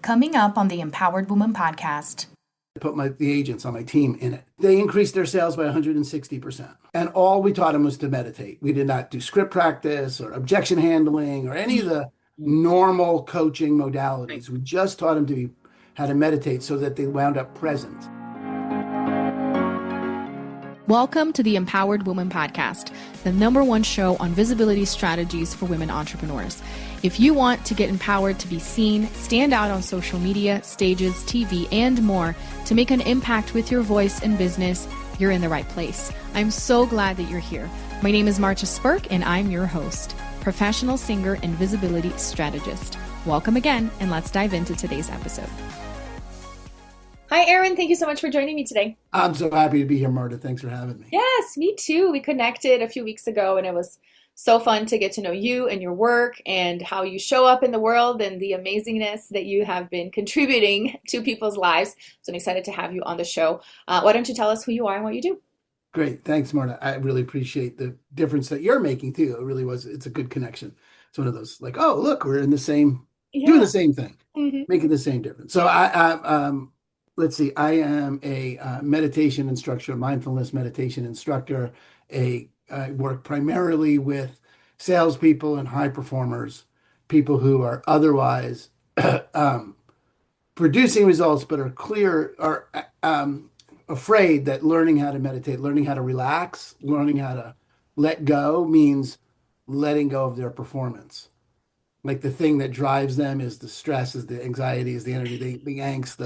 Coming up on the Empowered Woman podcast. I put the agents on my team in it. They increased their sales by 160%. And all we taught them was to meditate. We did not do script practice or objection handling or any of the normal coaching modalities. We just taught them how to meditate so that they wound up present. Welcome to the Empowered Woman podcast, the #1 show on visibility strategies for women entrepreneurs. If you want to get empowered to be seen, stand out on social media, stages, TV, and more to make an impact with your voice and business, you're in the right place. I'm so glad that you're here. My name is Marcia Spurk, and I'm your host, professional singer and visibility strategist. Welcome again, and let's dive into today's episode. Hi, Aaron. Thank you so much for joining me today. I'm so happy to be here, Marta. Thanks for having me. Yes, me too. We connected a few weeks ago, and it was so fun to get to know you and your work and how you show up in the world and the amazingness that you have been contributing to people's lives. So I'm excited to have you on the show. Why don't you tell us who you are and what you do? Great. Thanks, Marta. I really appreciate the difference that you're making too. It's a good connection. It's one of those like, oh, look, we're in the same, doing the same thing, making the same difference. So let's see, I am a meditation instructor, mindfulness meditation instructor. I work primarily with salespeople and high performers, people who are otherwise producing results, but are afraid that learning how to meditate, learning how to relax, learning how to let go means letting go of their performance. Like the thing that drives them is the stress, is the anxiety, is the energy, the angst,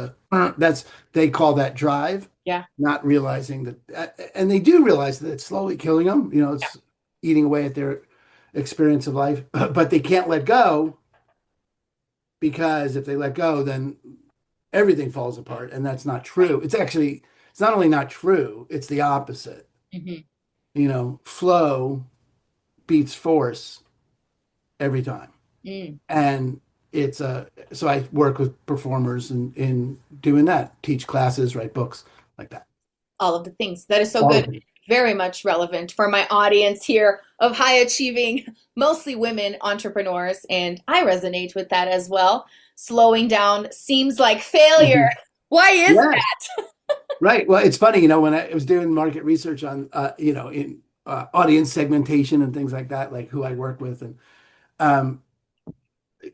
they call that drive. Yeah. Not realizing that, and they do realize that it's slowly killing them. It's eating away at their experience of life, but they can't let go because if they let go, then everything falls apart, and that's not true. It's not only not true, it's the opposite. Flow beats force every time. And so I work with performers in doing that, teach classes, write books like that. All of the things. That is so good. Very much relevant for my audience here of high achieving, mostly women entrepreneurs. And I resonate with that as well. Slowing down seems like failure. Why is that? Right. Well, it's funny, when I was doing market research on, in audience segmentation and things like that, like who I work with, and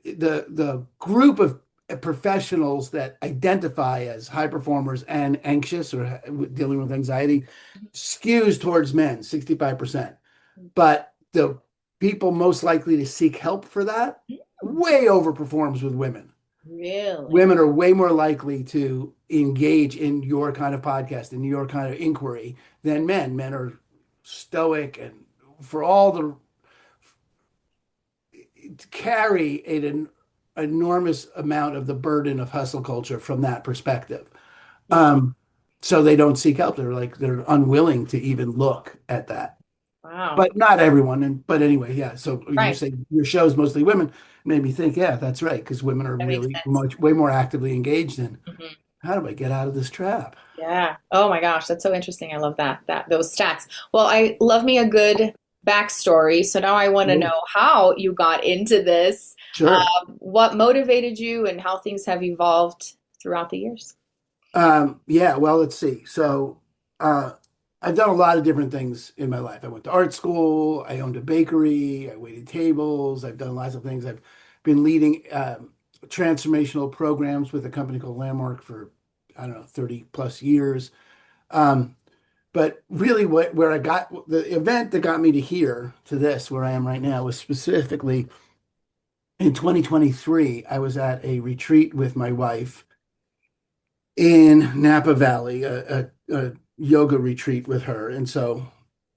the group of professionals that identify as high performers and anxious or dealing with anxiety skews towards men, 65%. But the people most likely to seek help for that way overperforms with women. Really? Women are way more likely to engage in your kind of podcast, in your kind of inquiry than men. Men are stoic and for all the carry an enormous amount of the burden of hustle culture from that perspective. So they don't seek help. They're unwilling to even look at that. Wow. But not everyone. But anyway, yeah. So you say your show is mostly women, made me think, yeah, that's right. Because women are really way more actively engaged in how do I get out of this trap? Yeah. Oh my gosh. That's so interesting. I love those stats. Well, I love me a good backstory. So now I want to know how you got into this, Sure. What motivated you and how things have evolved throughout the years. Yeah, well, let's see. So I've done a lot of different things in my life. I went to art school. I owned a bakery. I waited tables. I've done lots of things. I've been leading transformational programs with a company called Landmark for, 30 plus years. But really where I got the event that got me to this, where I am right now, was specifically in 2023. I was at a retreat with my wife in Napa Valley, a yoga retreat with her. And so,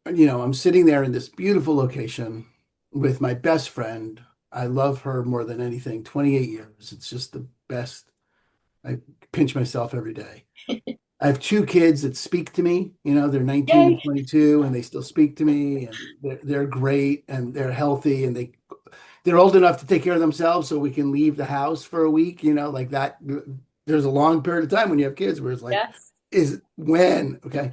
I'm sitting there in this beautiful location with my best friend. I love her more than anything, 28 years. It's just the best. I pinch myself every day. I have 2 kids that speak to me. They're 19 and 22, and they still speak to me, and they're great, and they're healthy, and they're old enough to take care of themselves, so we can leave the house for a week. Like that. There's a long period of time when you have kids where it's like, is when, okay.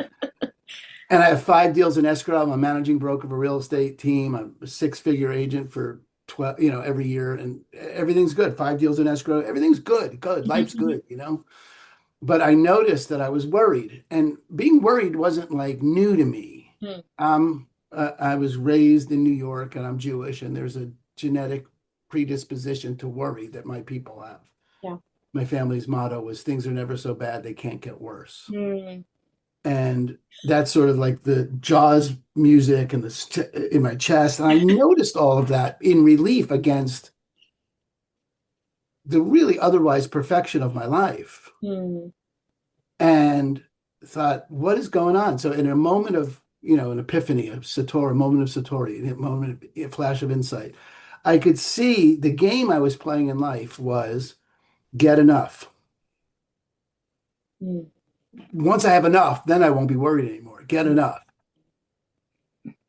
And I have 5 deals in escrow. I'm a managing broker of a real estate team. I'm a 6-figure agent for 12, every year, and everything's good. 5 deals in escrow. Everything's good. Good. Life's good. But I noticed that I was worried, and being worried wasn't like new to me. Mm. I was raised in New York, and I'm Jewish, and there's a genetic predisposition to worry that my people have. Yeah. My family's motto was things are never so bad they can't get worse. Mm. And that's sort of like the Jaws music and in my chest. And I noticed all of that in relief against the really otherwise perfection of my life. Mm. And thought, what is going on? So in a moment of, an epiphany, a moment of satori, a flash of insight, I could see the game I was playing in life was get enough. Mm. Once I have enough, then I won't be worried anymore. Get enough.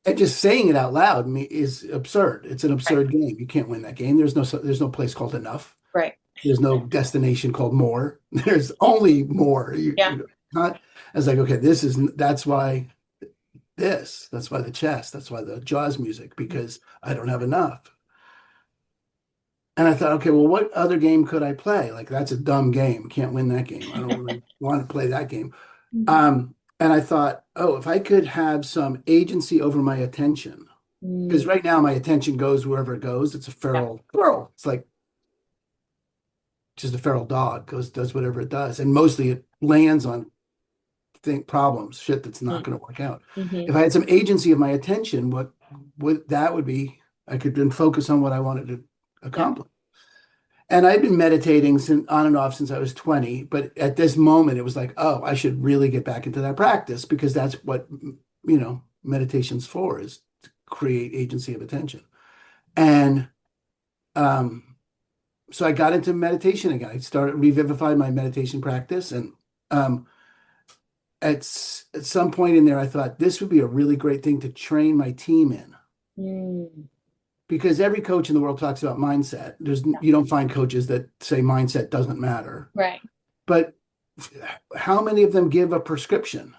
And just saying it out loud is absurd. It's an absurd game. You can't win that game. There's no place called enough. Right. There's no destination called more. There's only more. Yeah. I was like, okay, that's why the chess, that's why the Jaws music, because I don't have enough. And I thought, okay, well, what other game could I play? Like, that's a dumb game. Can't win that game. I don't really want to play that game. And I thought, oh, if I could have some agency over my attention, because right now my attention goes wherever it goes. It's a feral squirrel. It's like just a feral dog, does whatever it does. And mostly it lands on problems, shit that's not going to work out. If I had some agency of my attention, what that would be, I could then focus on what I wanted to accomplish. And I'd been meditating on and off since I was 20, but at this moment it was like, oh, I should really get back into that practice, because that's what, meditation's for, is to create agency of attention. And so I got into meditation again. I started revivifying my meditation practice. And at some point in there, I thought this would be a really great thing to train my team in. Because every coach in the world talks about mindset. You don't find coaches that say mindset doesn't matter. Right. But how many of them give a prescription?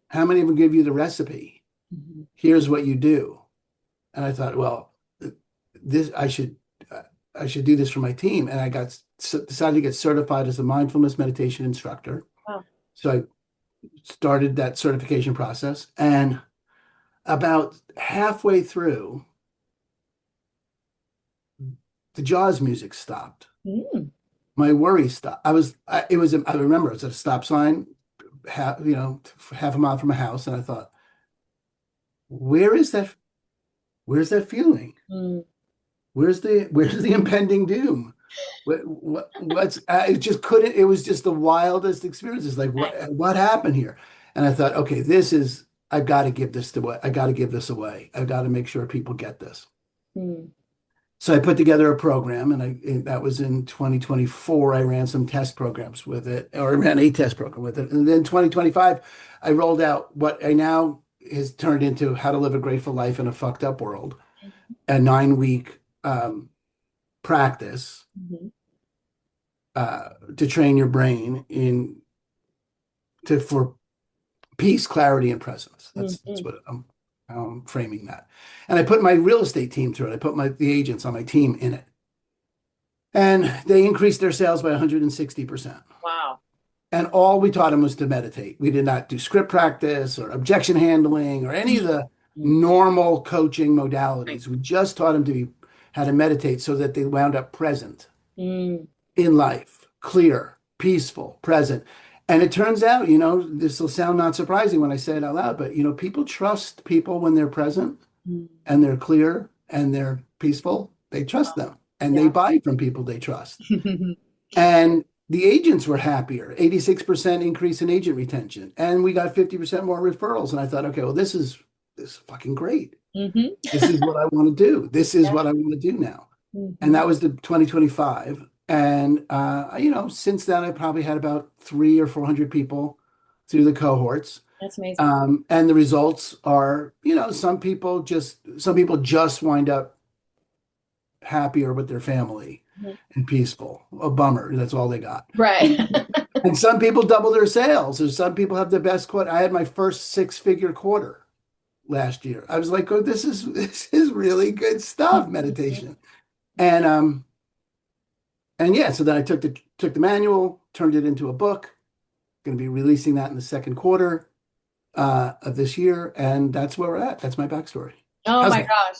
How many of them give you the recipe? Here's what you do. And I thought, well, I should do this for my team. And I decided to get certified as a mindfulness meditation instructor. Wow. So I started that certification process. And about halfway through, the Jaws music stopped. My worry stopped. I remember it was at a stop sign, half a mile from my house. And I thought, where's that feeling? Where's the impending doom? It just couldn't, it was just the wildest experiences. Like what happened here? And I thought, okay, I've got to give this away. I got to give this away. I've got to make sure people get this. So I put together a program, and that was in 2024. I ran some test programs with it, or I ran a test program with it. And then 2025, I rolled out what I now has turned into How to Live a Grateful Life in a Fucked Up World, a 9-week practice to train your brain for peace, clarity, and presence. That's what I'm framing that. And I put my real estate team through it. I put the agents on my team in it. And they increased their sales by 160%. Wow. And all we taught them was to meditate. We did not do script practice or objection handling or any of the normal coaching modalities. We just taught them how to meditate so that they wound up present in life, clear, peaceful, present. And it turns out, this will sound not surprising when I say it out loud, but, people trust people when they're present and they're clear and they're peaceful. They trust them, and they buy from people they trust. And the agents were happier, 86% increase in agent retention. And we got 50% more referrals. And I thought, okay, well, this is fucking great. This is what I want to do. This is what I want to do now. And that was the 2025. And, since then, I probably had about 300 or 400 people through the cohorts. That's amazing. And the results are, some people just wind up happier with their family and peaceful. A bummer. That's all they got. Right. And some people double their sales, or some people have the best quarter. I had my first 6-figure quarter last year. I was like, oh, this is really good stuff, Mhm. meditation. And yeah, so then I took the manual, turned it into a book. Going to be releasing that in the second quarter of this year, and that's where we're at. That's my backstory. Oh How's my that? gosh.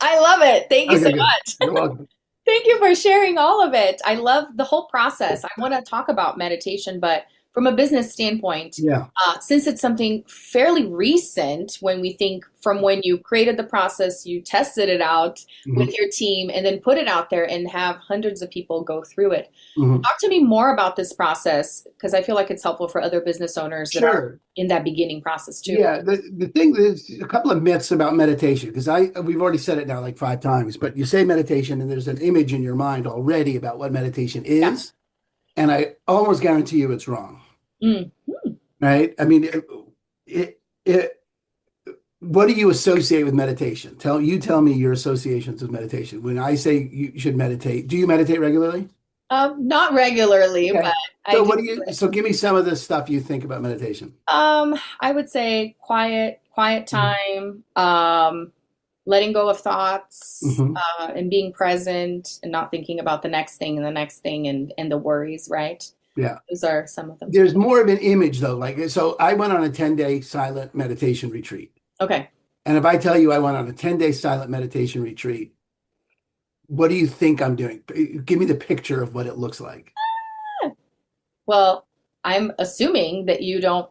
I love it. Thank you so Okay, good. much. You're welcome. Thank you for sharing all of it. I love the whole process. I want to talk about meditation, but from a business standpoint, Yeah. since it's something fairly recent, when we think from when you created the process, you tested it out Hmm. with your team, and then put it out there and have hundreds of people go through it. Hmm. Talk to me more about this process because I feel like it's helpful for other business owners that are Sure. in that beginning process too. Yeah. The thing is a couple of myths about meditation because I we've already said it now like 5 times, but you say meditation and there's an image in your mind already about what meditation Yeah. is, and I almost guarantee you it's wrong. Mm. Right? I mean, it what do you associate with meditation? Tell me your associations with meditation. When I say you should meditate, do you meditate regularly? Not regularly, Okay. but I So do. so give me some of the stuff you think about meditation. I would say quiet Mhm. time, letting go of thoughts, Mhm. and being present and not thinking about the next thing and the next thing and the worries, right? Yeah. Those are some of them. There's more of an image though. Like, so I went on a 10-day silent meditation retreat. Okay. And if I tell you I went on a 10-day silent meditation retreat, what do you think I'm doing? Give me the picture of what it looks like. Well, I'm assuming that you don't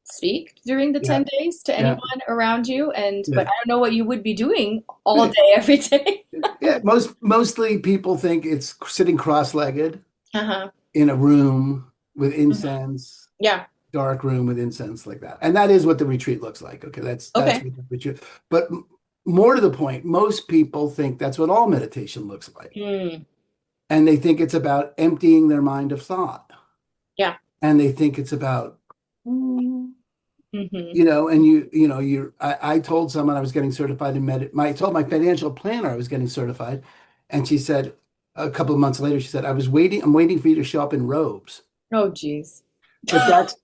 speak during the Yeah. 10 days to Yeah. anyone around you, and but Yeah. I don't know what you would be doing all day, every day. Yeah, mostly people think it's sitting cross-legged Uh-huh. in a room with Mhm. incense, Yeah. dark room with incense like that. And that is what the retreat looks like. Okay, that's Okay. what the retreat. But more to the point, most people think that's what all meditation looks like. Hmm. And they think it's about emptying their mind of thought. Yeah. And they think it's about Hmm. and I told someone I was getting certified in I told my financial planner I was getting certified, and she said a couple of months later, she said, I'm waiting for you to show up in robes. Oh, geez. But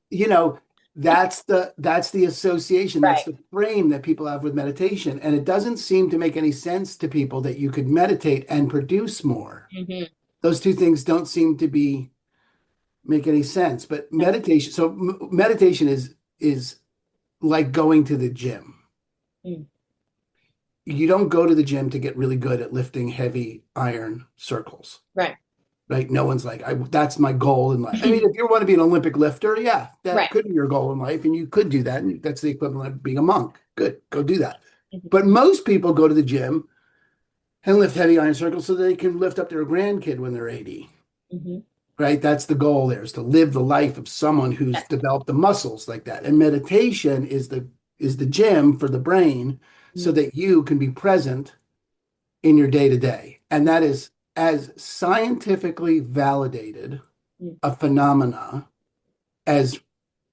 that's the association, that's Right. the frame that people have with meditation. And it doesn't seem to make any sense to people that you could meditate and produce more. Hmm. Those two things don't seem to be make any sense. But meditation is like going to the gym. Mm. You don't go to the gym to get really good at lifting heavy iron circles, Right. right? No one's like, that's my goal in life. I mean, if you want to be an Olympic lifter, yeah, that Right. could be your goal in life, and you could do that. And that's the equivalent of being a monk. Good, go do that. Mhm. But most people go to the gym and lift heavy iron circles so they can lift up their grandkid when they're 80, Mhm. right? That's the goal there, is to live the life of someone who's Yes. developed the muscles like that. And meditation is the gym for the brain so Mm. that you can be present in your day to day. And that is as scientifically validated Mm. a phenomena as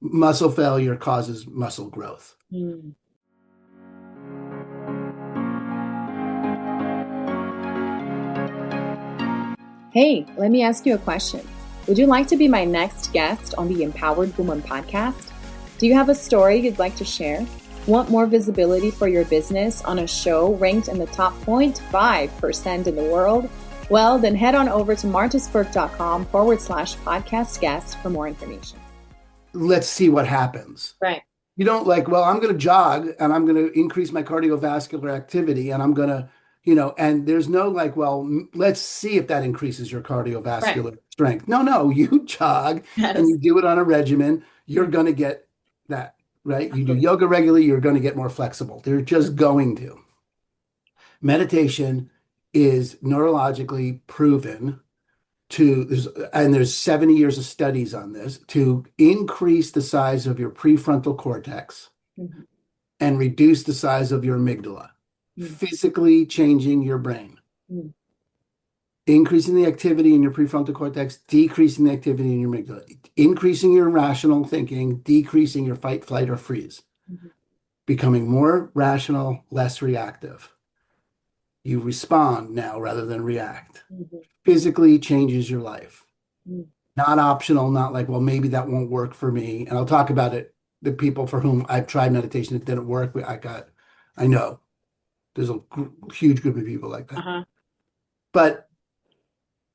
muscle failure causes muscle growth. Mm. Hey, let me ask you a question. Would you like to be my next guest on the Empowered Woman podcast? Do you have a story you'd like to share? Want more visibility for your business on a show ranked in the top 0.5% in the world? Well, then head on over to martasburg.com/podcast guest for more information. Let's see what happens. Right. You don't like, well, I'm going to jog and I'm going to increase my cardiovascular activity and I'm going to, and there's no like, well, let's see if that increases your Right. cardiovascular strength. No, you jog and Yes. you do it on a regimen, you're going to get that, right? You do yoga regularly, you're going to get more flexible. They're just going to. Meditation is neurologically proven there's 70 years of studies on this, to increase the size of your prefrontal cortex Mhm. and reduce the size of your amygdala, Mm. physically changing your brain, Mm. increasing the activity in your prefrontal cortex, decreasing the activity in your amygdala, increasing your rational thinking, decreasing your fight, flight, or freeze, Mhm. becoming more rational, less reactive. You respond now rather than react. Mhm. Physically changes your life. Mm. Not optional, not like, well, maybe that won't work for me. And I'll talk about it the people for whom I've tried meditation, it didn't work. I know there's a huge group of people like that. But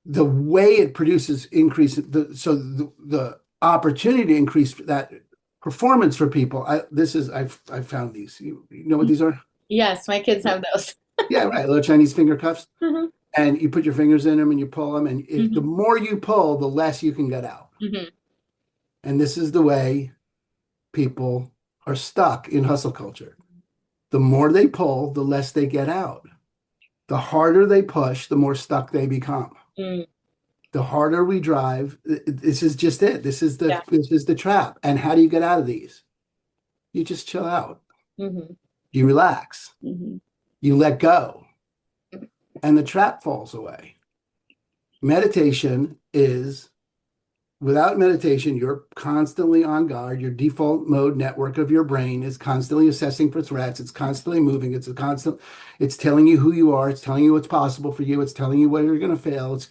the way it produces the opportunity to increase that performance for people. I've found these. You know what these are? Yes, my kids have those. Yeah, right. Little Chinese finger cuffs. Mm-hmm. And you put your fingers in them and you pull them. And Mm-hmm. the more you pull, the less you can get out. Mm-hmm. And this is the way people are stuck in hustle culture. The more they pull, the less they get out. The harder they push, the more stuck they become. Mm. The harder we drive, this is just it. This is the trap. And how do you get out of these? You just chill out. Mm-hmm. You relax. Mm-hmm. You let go. And the trap falls away. Meditation is, without meditation, you're constantly on guard. Your default mode network of your brain is constantly assessing for threats. It's constantly moving. It's telling you who you are. It's telling you what's possible for you. It's telling you where you're going to fail. It's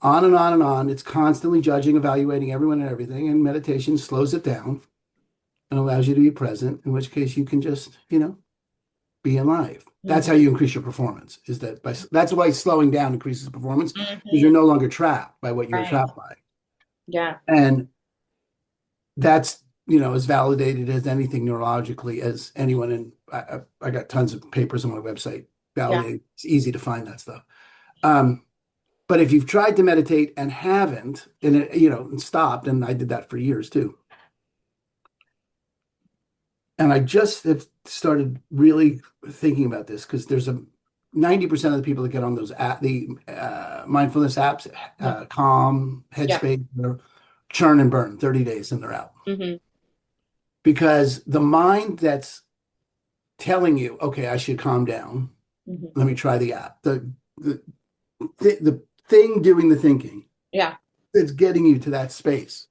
on and on and on. It's constantly judging, evaluating everyone and everything. And meditation slows it down and allows you to be present, in which case you can just, be alive. That's how you increase your performance. That's why slowing down increases performance, because you're no longer trapped by what you're trapped by. Yeah. And that's, as validated as anything neurologically as anyone. And I got tons of papers on my website validating. Yeah. It's easy to find that stuff. But if you've tried to meditate and haven't, and stopped, and I did that for years too. And I just have started really thinking about this, because there's 90% of the people that get on those mindfulness apps, Calm, Headspace, churn and burn 30 days and they're out. Mm-hmm. Because the mind that's telling you, okay, I should calm down. Mm-hmm. Let me try the app. The thing doing the thinking. Yeah. That's getting you to that space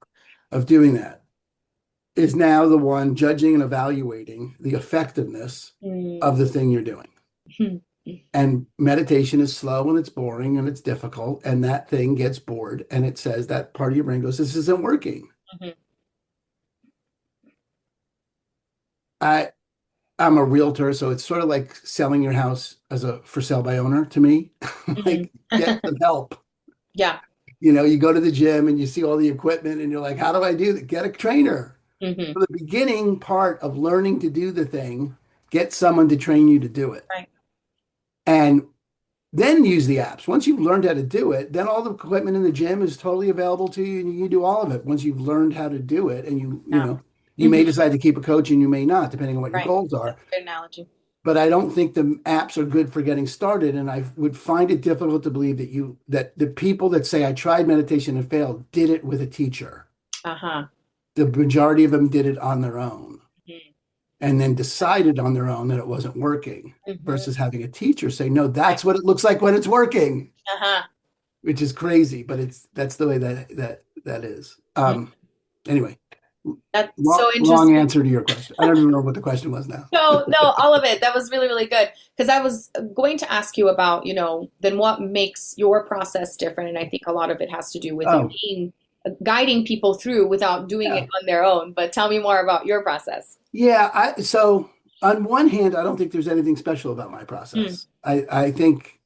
of doing that is now the one judging and evaluating the effectiveness of the thing you're doing. Mm-hmm. And meditation is slow and it's boring and it's difficult, and that thing gets bored and it says, that part of your brain goes, this isn't working. Mm-hmm. I'm a realtor, so it's sort of like selling your house as a for sale by owner to me. Like, get some help. Yeah. You go to the gym and you see all the equipment and you're like, how do I do that? Get a trainer. Mm-hmm. For the beginning part of learning to do the thing, get someone to train you to do it. Right. And then use the apps. Once you've learned how to do it, then all the equipment in the gym is totally available to you, and you can do all of it once you've learned how to do it. And you may decide to keep a coach and you may not, depending on what your goals are. That's a good analogy. But I don't think the apps are good for getting started. And I would find it difficult to believe that the people that say I tried meditation and failed did it with a teacher. Uh-huh. The majority of them did it on their own. Mm-hmm. And then decided on their own that it wasn't working, versus having a teacher say, no, that's what it looks like when it's working. Uh-huh. Which is crazy, but that's the way that is. Anyway. That's so interesting. Long answer to your question. I don't even know what the question was now. No, all of it. That was really, really good. Because I was going to ask you about, then what makes your process different. And I think a lot of it has to do with guiding people through without doing it on their own. But tell me more about your process. Yeah. So on one hand, I don't think there's anything special about my process. I think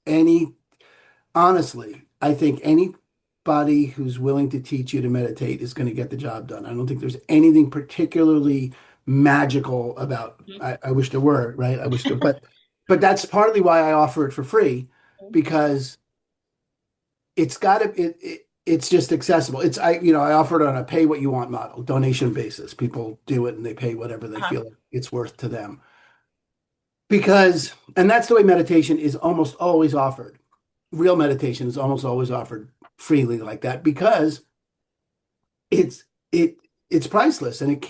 honestly, anybody who's willing to teach you to meditate is going to get the job done. I don't think there's anything particularly magical about, I wish there were, right? I wish there, but that's partly why I offer it for free, because it's just accessible. I offer it on a pay what you want model, donation basis. People do it and they pay whatever they feel like it's worth to them. And that's the way meditation is almost always offered. Real meditation is almost always offered freely like that, because it's priceless, and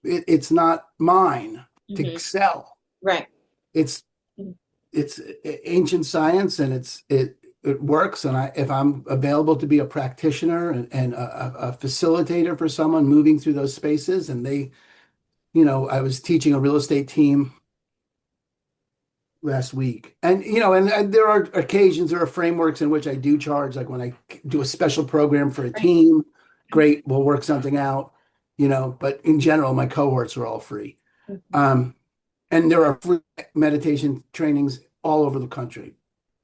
it's not mine to sell. Right. It's ancient science, and it works. And if I'm available to be a practitioner and a facilitator for someone moving through those spaces, and I was teaching a real estate team last week, and there are occasions, there are frameworks in which I do charge, like when I do a special program for a team, great, we'll work something out. but in general, my cohorts are all free. Mhm. And there are free meditation trainings all over the country.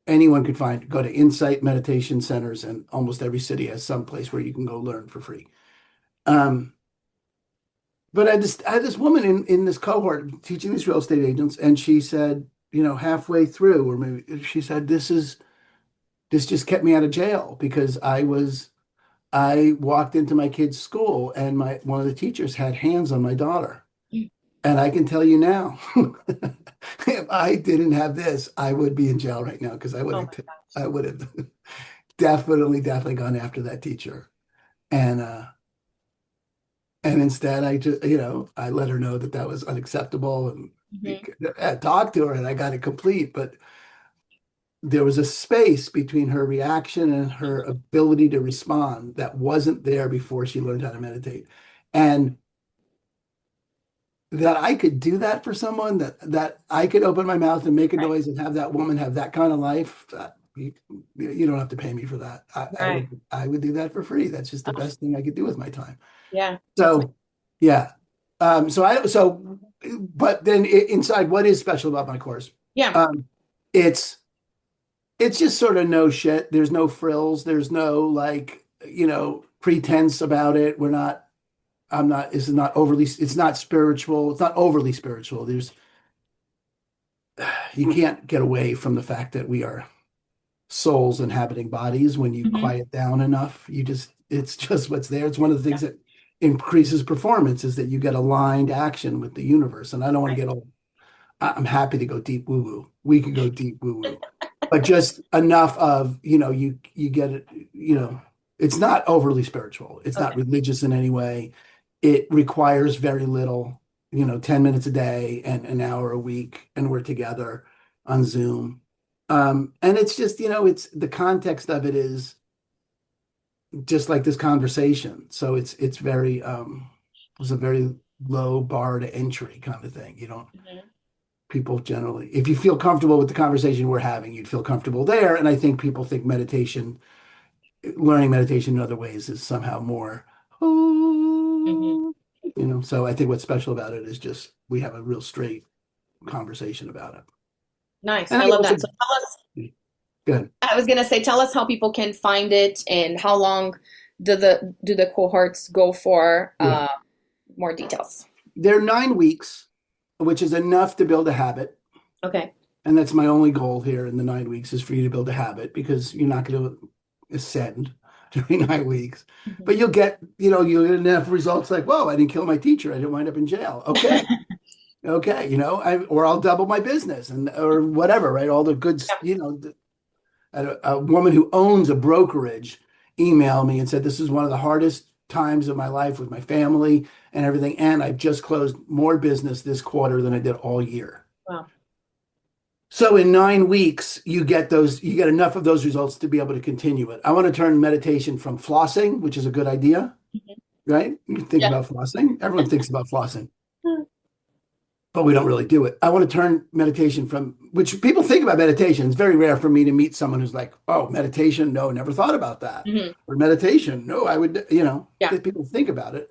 Anyone could go to Insight Meditation Centers, and almost every city has some place where you can go learn for free. Um, but I had this woman in this cohort teaching these real estate agents, and she said, halfway through, or maybe she said, this just kept me out of jail because I walked into my kid's school and one of the teachers had hands on my daughter. And I can tell you now, if I didn't have this, I would be in jail right now because Oh my I gosh. would have definitely gone after that teacher. And instead I just, I let her know that that was unacceptable, and Mhm. I talked to her and I got it complete, but there was a space between her reaction and her ability to respond that wasn't there before she learned how to meditate. And that I could do that for someone, that I could open my mouth and make a Right. noise and have that woman have that kind of life. You don't have to pay me for that. Right. I would do that for free. That's just the Oh, best thing I could do with my time. yeah. That's So yeah. But then inside, what is special about my course? yeah. Um, it's it's just sort of no shit. There's no frills. There's no pretense about it. This is not overly, it's not spiritual. It's not overly spiritual. You can't get away from the fact that we are souls inhabiting bodies when you Mhm. quiet down enough. It's just what's there. It's one of the things that increases performance is that you get aligned action with the universe. And I don't want to Right. get old. I'm happy to go deep woo woo. We could go deep woo woo, but just enough of, you get it, it's not overly spiritual. It's not Okay. religious in any way. It requires very little, 10 minutes a day and an hour a week, and we're together on Zoom. And it's just, it's the context of it is just like this conversation. So it's a very low bar to entry kind of thing. You don't Mhm. People generally, if you feel comfortable with the conversation we're having, you'd feel comfortable there. And I think people think learning meditation in other ways is somehow more, Mhm. so I think what's special about it is just we have a real straight conversation about it. Nice. And I I love also, that. So tell us, good. I was gonna say, tell us how people can find it and how long do the cohorts go for? Yeah. More details. They're 9 weeks, which is enough to build a habit. Okay. And that's my only goal here in the 9 weeks is for you to build a habit because you're not going to ascend during 9 weeks. Mhm. But you'll get enough results like, whoa, I didn't kill my teacher. I didn't wind up in jail. Okay. Okay. Or I'll double my business or whatever, right? All the good, Yeah. a woman who owns a brokerage emailed me and said, this is one of the hardest times of my life with my family and everything. And I've just closed more business this quarter than I did all year. Wow. So in 9 weeks, you get enough of those results to be able to continue it. I want to turn meditation from flossing, which is a good idea, Mhm. right? You think Yeah. about flossing. Everyone thinks about flossing, but we don't really do it. I want to turn meditation which people think about meditation. It's very rare for me to meet someone who's like, oh, meditation? No, never thought about that. Mhm. Or meditation? No, I would, Yeah. that people think about it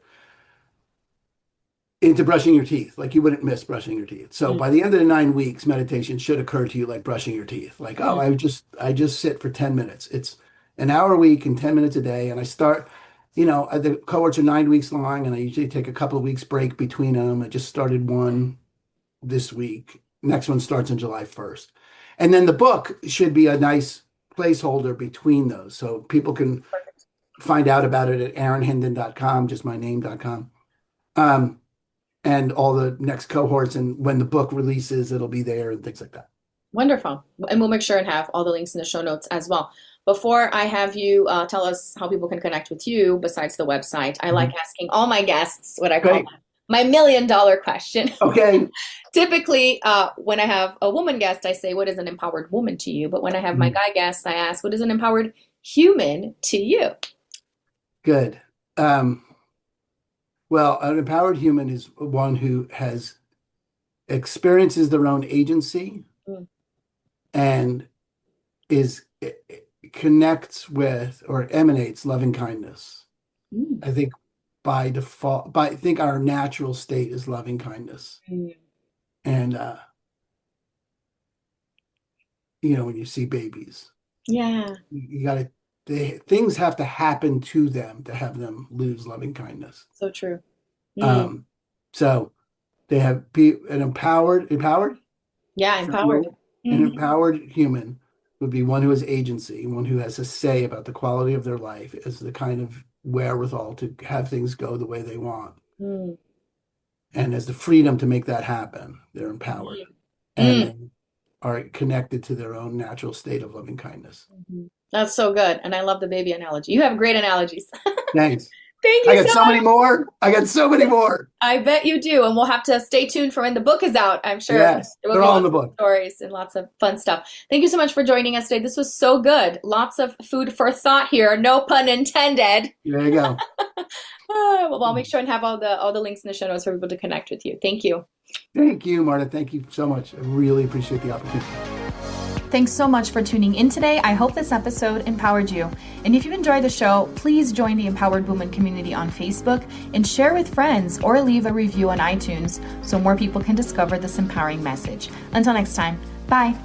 into brushing your teeth. Like you wouldn't miss brushing your teeth. So Mhm. by the end of the 9 weeks, meditation should occur to you like brushing your teeth. Like, oh, Mhm. I just sit for 10 minutes. It's an hour a week and 10 minutes a day. And I start, the cohorts are 9 weeks long, and I usually take a couple of weeks break between them. I just started one this week. Next one starts on July 1st. And then the book should be a nice placeholder between those. So people can Perfect. find out about it at aaronhendon.com, just my name.com. And all the next cohorts, and when the book releases, it'll be there and things like that. Wonderful. And we'll make sure and have all the links in the show notes as well. Before I have you tell us how people can connect with you besides the website, I like asking all my guests what I call Great. my $1,000,000 question. Okay. Typically, when I have a woman guest, I say, what is an empowered woman to you? But when I have my guy guests, I ask, what is an empowered human to you? Good. Well, an empowered human is one who experiences their own agency Mm. and is connects with or emanates loving kindness. Mm. I think by default, I think our natural state is loving kindness. And, when you see babies, Yeah. you got to, things have to happen to them to have them lose loving kindness. So true. So they have an empowered, Yeah, empowered. An empowered human would be one who has agency, one who has a say about the quality of their life, is the kind of wherewithal to have things go the way they want. And has the freedom to make that happen. They're empowered. And they are connected to their own natural state of loving kindness. That's so good. And I love the baby analogy. You have great analogies. Thanks. Thank you I got so many more. I bet you do. And we'll have to stay tuned for when the book is out. I'm sure yes, they're all in the book. Stories and lots of fun stuff. Thank you so much for joining us today. This was so good. Lots of food for thought here. No pun intended. There you go. Well, I'll make sure and have all the links in the show notes for people to connect with you. Thank you. Thank you, Marta. Thank you so much. I really appreciate the opportunity. Thanks so much for tuning in today. I hope this episode empowered you. And if you enjoyed the show, please join the Empowered Woman community on Facebook and share with friends or leave a review on iTunes so more people can discover this empowering message. Until next time, bye.